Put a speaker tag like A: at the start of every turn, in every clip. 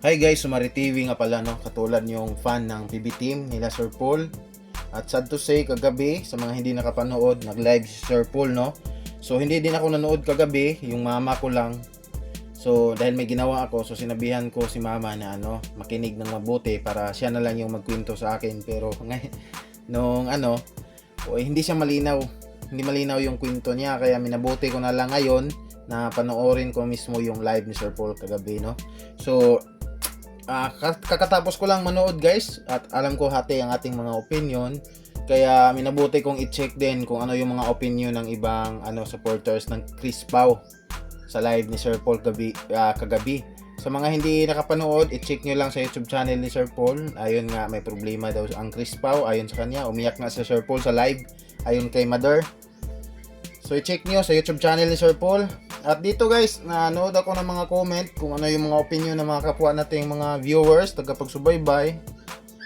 A: Hi guys, Sumari TV nga pala no, katulad yung fan ng PB Team nila Sir Paul. At sad to say, kagabi sa mga hindi nakapanood, nag-live si Sir Paul no. So hindi din ako nanood kagabi, yung mama ko lang. So dahil may ginawa ako, so sinabihan ko si mama na makinig ng mabuti para siya na lang yung magkwento sa akin. Pero ngayon nung hindi siya malinaw. Hindi malinaw yung kwento niya, kaya minabuti ko na lang ngayon na panoorin ko mismo yung live ni Sir Paul kagabi no. So kakatapos ko lang manood guys, at alam ko hati ang ating mga opinion, kaya minabuti kong i-check din kung ano yung mga opinion ng ibang supporters ng Chris Pao sa live ni Sir Paul kagabi. Sa mga hindi nakapanood, i-check nyo lang sa YouTube channel ni Sir Paul. Ayun nga, may problema daw ang Chris Pao. Ayon sa kanya, umiyak nga si Sir Paul sa live ayon kay Mother. So i-check nyo sa YouTube channel ni Sir Paul. At dito guys, nanood ako ng mga comment kung ano yung mga opinion ng mga kapwa nating mga viewers, tagapagsubaybay.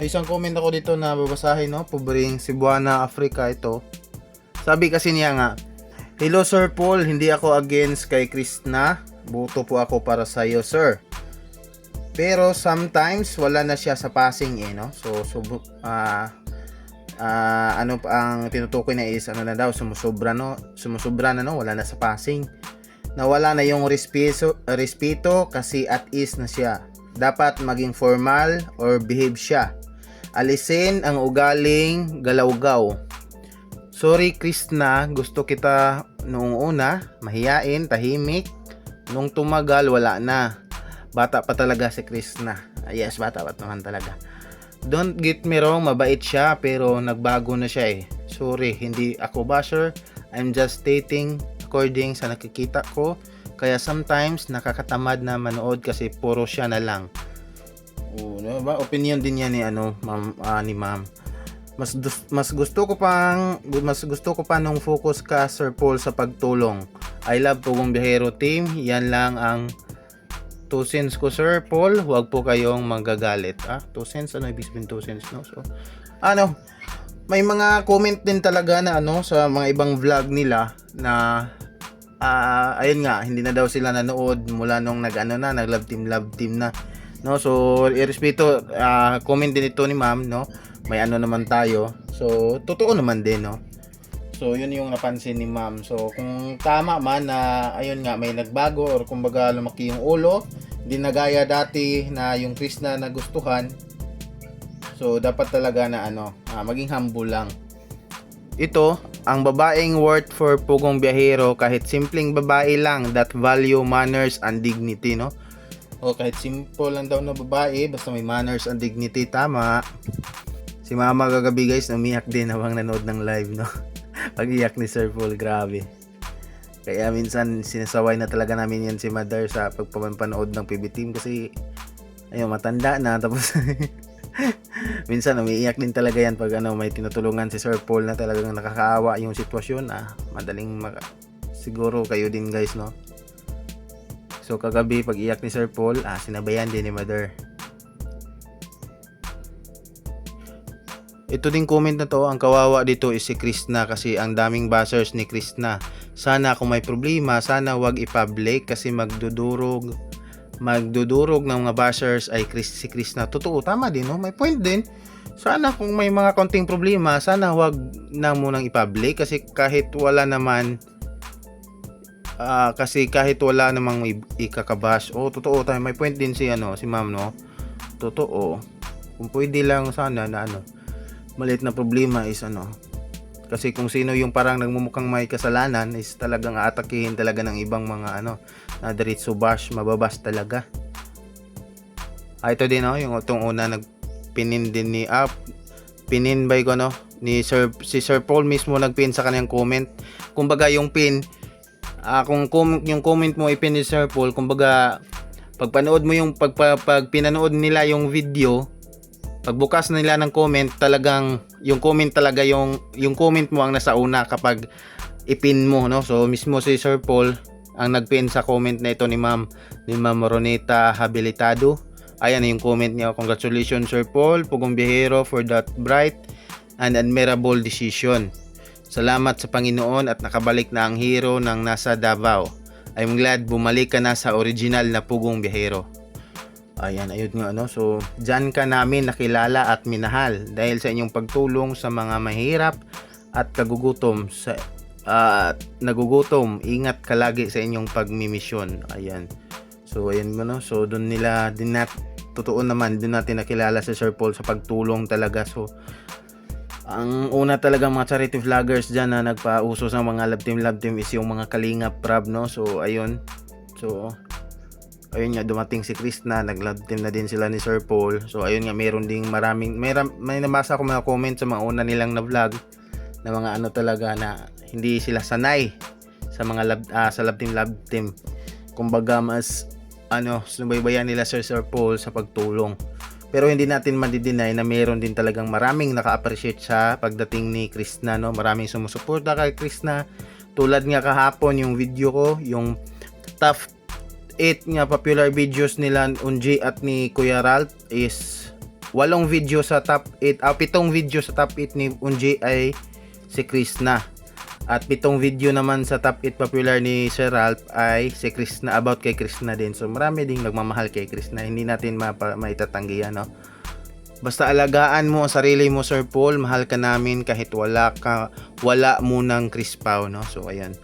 A: May isang comment ako dito na babasahin no, Pobring Cebuana, Africa ito. Sabi kasi niya nga, "Hello Sir Paul, hindi ako against kay Krishna. Buto po ako para sa iyo, sir. Pero sometimes wala na siya sa passing no. So ano pa ang tinutukoy na is na daw sumusubra na no, wala na sa passing. Nawala na yung respeto kasi at ease na siya. Dapat maging formal or behave siya. Alisin ang ugaling galawgaw. Sorry Krishna, gusto kita noong una, mahiyain, tahimik. Nung tumagal, wala na. Bata pa talaga si Krishna." Yes, bata pa naman talaga. "Don't get me wrong, mabait siya pero nagbago na siya eh. Sorry, hindi ako basher. I'm just stating according sa nakikita ko. Kaya sometimes nakakatamad na manood kasi puro siya na lang." Ba? Opinion din yan ni ni ma'am. Mas gusto ko pa nung focus ka Sir Paul sa pagtulong. I love Pugong Biyahero team. Yan lang ang 2 cents ko Sir Paul. Huwag po kayong magagalit. 2 cents? Ano ibig sabihin 2 cents no? So may mga comment din talaga na sa mga ibang vlog nila na ayun nga, hindi na daw sila nanood mula nung nag love team na no. So irespeto, comment din ito ni ma'am no, may naman tayo, so totoo naman din no. So yun yung napansin ni ma'am. So kung tama man na ayun nga, may nagbago or kumbaga lumaki yung ulo, hindi na gaya dati na yung Krishna na gustuhan. So dapat talaga na maging humble lang. Ito, ang babaeng worth for Pugong Biyahero, kahit simpleng babae lang that value manners and dignity no. O kahit simple lang daw na babae, basta may manners and dignity, tama. Si mama kagabi guys, umiyak din habang nanood ng live no. Pag-iyak ni Sir Paul, grabe. Kaya minsan sinasaway na talaga namin yan si Mother sa pagpapanood ng PB Team kasi ayun, matanda na tapos minsan umiiyak din talaga yan pag may tinutulungan si Sir Paul na talagang nakakaawa yung sitwasyon. Siguro kayo din guys no. So kagabi pag iyak ni Sir Paul, sinabayan din ni Mother. Ito ding comment na to, ang kawawa dito is si Krishna kasi ang daming bashers ni Krishna. Sana kung may problema, sana wag i-public kasi magdudurog ng mga bashers ay si Krishna. Totoo, tama din no, may point din. Sana kung may mga konting problema, sana wag na munang i-public kasi kahit wala namang ikakabash. Totoo tayo, may point din si ma'am no. Totoo. Kung pwede lang sana na maliit na problema is kasi kung sino yung parang nagmumukhang may kasalanan is talagang aatakihin talaga ng ibang mga na diretso bash, mababash talaga. Ito din yung itong una nagpinin din ni pininbay ko ni si Sir Paul mismo nagpin sa kanyang comment. Kumbaga yung pin, kung yung comment mo ipin ni Sir Paul, kumbaga pagpanood mo yung pag pinanood nila yung video, pagbukas nila ng comment, talagang yung comment talaga yung comment mo ang nasa una kapag ipin mo no. So mismo si Sir Paul ang nagpin sa comment na ito ni Ma'am Ronita Habilitado. Ayan yung comment niya. "Congratulations Sir Paul Pugong Biyahero for that bright and admirable decision. Salamat sa Panginoon at nakabalik na ang hero ng nasa Davao. I'm glad bumalik ka na sa original na Pugong Biyahero." Ayan, ayun nga ano. So, diyan ka namin nakilala at minahal dahil sa inyong pagtulong sa mga mahirap at nagugutom nagugutom. Ingat ka lagi sa inyong pagmimisyon. Ayan. So, ayan mo no. So, doon nila totoo naman doon natin nakilala si Sir Paul sa pagtulong talaga. So, ang una talaga mga charity vloggers dyan na nagpauso sa mga love team is yung mga Kalingap Prab, no? So, ayun. So, ayun nga, dumating si Krishna, nag-love team na din sila ni Sir Paul. So, ayun nga, meron ding may nabasa ko mga comment sa mga una nilang na vlog na mga ano talaga na hindi sila sanay sa mga love team. Kumbaga, mas subaybayan nila Sir Paul sa pagtulong. Pero hindi natin madideny na meron din talagang maraming naka-appreciate sa pagdating ni Krishna, no? Maraming sumusuporta kay Krishna. Tulad nga kahapon yung video ko, yung top 8 nga popular videos nila Unji at ni Kuya Ralph is 8 video sa top 8, 7 video sa top 8 ni Unji ay si Krishna. At 7 video naman sa top 8 popular ni Sir Ralph ay si Krishna, about kay Krishna din. So marami ding nagmamahal kay Krishna. Hindi natin maitatanggi yan, no? Basta alagaan mo ang sarili mo, Sir Paul. Mahal ka namin kahit wala munang Chris Pao, no? So ayan.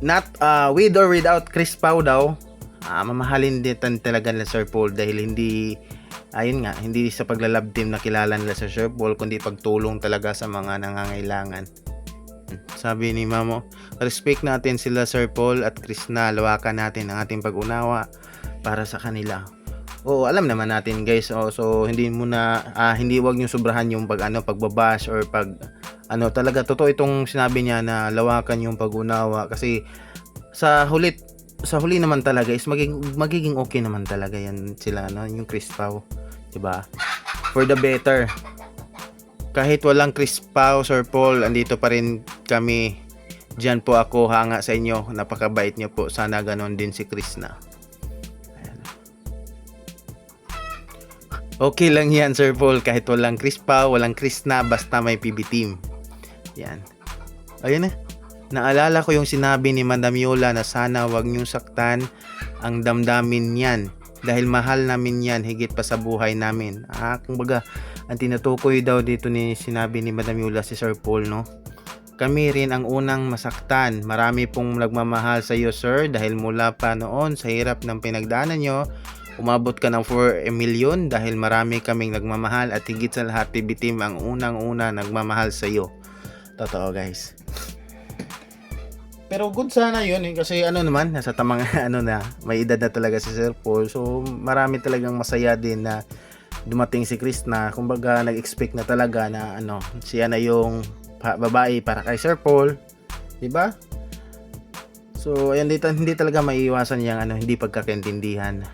A: Not with or without Chris Pao daw, mamahalin din talaga nila Sir Paul dahil hindi sa paglalab team nakilala nila sa Sir Paul, kundi pagtulong talaga sa mga nangangailangan. Sabi ni Mamo, respect natin sila Sir Paul at Krishna, lawakan natin ang ating pag-unawa para sa kanila. Oo, alam naman natin guys. So hindi wag niyo sobrahan yung pagbabash or talaga totoo itong sinabi niya na lawakan yung pag-unawa kasi sa huli naman talaga is magiging okay naman talaga yan sila, no? Yung Chris Pao, 'di ba? For the better. Kahit walang Chris Pao, Sir Paul, andito pa rin kami. Diyan po ako hanga sa inyo. Napakabait niyo po. Sana ganon din si Krishna. Ayan. Okay lang yan, Sir Paul. Kahit walang Chris Pao, walang Krishna, basta may PB team. Yan. Ayun na. Naalala ko yung sinabi ni Madam Yola na sana wag niyong saktan ang damdamin niyan. Dahil mahal namin yan higit pa sa buhay namin. Kumbaga, ang tinutukoy daw dito sinabi ni Madam Yola si Sir Paul, no? Kami rin ang unang masaktan. Marami pong nagmamahal sa iyo, sir, dahil mula pa noon sa hirap ng pinagdaanan nyo, umabot ka ng 4 million dahil marami kaming nagmamahal at higit sa lahat, TB Team ang unang-una nagmamahal sa iyo. Totoo, guys. Pero good sana yun kasi naman nasa tamang na may edad na talaga si Sir Paul. So marami talagang masaya din na dumating si Krishna. Kumbaga nag-expect na talaga na siya na yung babae para kay Sir Paul, 'di ba? So ayan, hindi talaga maiiwasan yung hindi pagkakaintindihan.